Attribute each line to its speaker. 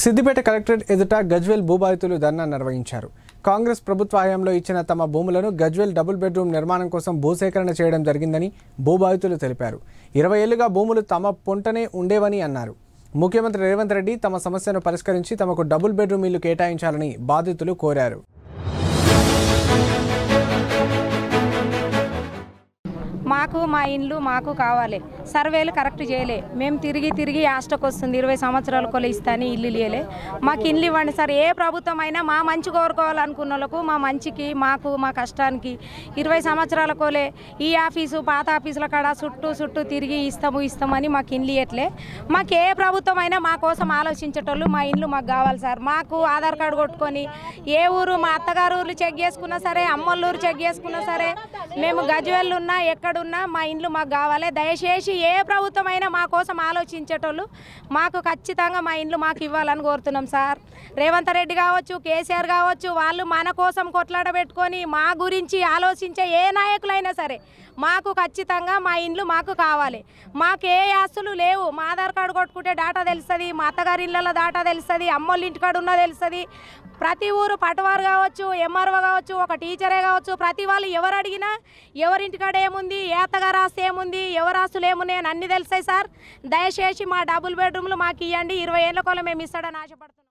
Speaker 1: Siddipet collectorate ఎదుట గజ్వేల్ భూబాధితులు ధర్నా నిర్వహించారు. కాంగ్రెస్ ప్రభుత్వ హయాంలో ఇచ్చిన తమ భూములను గజ్వేల్ డబుల్ బెడ్రూమ్ నిర్మాణం కోసం భూసేకరణ చేయడం జరిగిందని భూబాధితులు తెలిపారు. 20 ఏళ్లుగా భూములు తమ పొంటనే ఉండేవని అన్నారు. ముఖ్యమంత్రి రేవంత్ రెడ్డి తమ సమస్యను పరిష్కరించి తమకు డబుల్ బెడ్రూమ్ ఇల్లు కేటాయించాలని బాధితులు కోరారు.
Speaker 2: మాకు మా ఇండ్లు మాకు కావాలి. సర్వేలు కరెక్ట్ చేయలే. మేము తిరిగి ఆస్టకు వస్తుంది 20 సంవత్సరాల కొల ఇస్తాను ఇల్లు లేలే. మాకు ఇల్లు ఇవ్వండి సార్. ఏ ప్రభుత్వం అయినా మా మంచి కోరుకోవాలనుకున్న వాళ్ళకు మా మంచికి మాకు మా కష్టానికి 20 సంవత్సరాల కోలే ఈ ఆఫీసు పాత ఆఫీసుల కాడ చుట్టూ తిరిగి ఇస్తామని మాకు ఇల్లు ఇవ్వట్లే. మాకు ఏ ప్రభుత్వం అయినా మా కోసం ఆలోచించేటోళ్ళు మా ఇల్లు మాకు కావాలి సార్. మాకు ఆధార్ కార్డు కొట్టుకొని ఏ ఊరు మా అత్తగారు ఊర్లు చెక్ చేసుకున్నా సరే, అమ్మోళ్ళూరు చెక్ చేసుకున్నా సరే, మేము గజ్వేల్ ఉన్నా ఎక్కడున్నా మా ఇండ్లు మాకు కావాలి. దయచేసి ఏ ప్రభుత్వం అయినా మా కోసం ఆలోచించేటోళ్ళు మాకు ఖచ్చితంగా మా ఇండ్లు మాకు ఇవ్వాలని కోరుతున్నాం సార్. రేవంత్ రెడ్డి కావచ్చు, కేసీఆర్ కావచ్చు, వాళ్ళు మన కోసం కొట్లాడబెట్టుకొని మా గురించి ఆలోచించే ఏ నాయకులైనా సరే మాకు ఖచ్చితంగా మా ఇండ్లు మాకు కావాలి. మాకు ఏ ఆస్తులు లేవు. మా ఆధార్ కార్డు కొట్టుకుంటే డాటా తెలుస్తుంది, మా అత్తగారి ఇళ్ళలో డాటా తెలుస్తుంది, అమ్మోళ్ళ ఇంటికాడ ఉన్నది తెలుస్తుంది. ప్రతి ఊరు పటవారు కావచ్చు, ఎంఆర్ఓ కావచ్చు, ఒక టీచరే కావచ్చు, ప్రతి వాళ్ళు ఎవరు అడిగినా ఎవరింటికాడ ఏముంది, ఏ అత్తగారు ఆస్తి ఏముంది, ఎవరు ఆస్తులు ఏమున్నాయి అని అన్నీ తెలుస్తాయి సార్. దయచేసి మా డబుల్ బెడ్రూమ్లు మాకు ఇవ్వండి. 20 ఏళ్ళ కోలం మేము ఇస్తాడని ఆశపడుతున్నాం.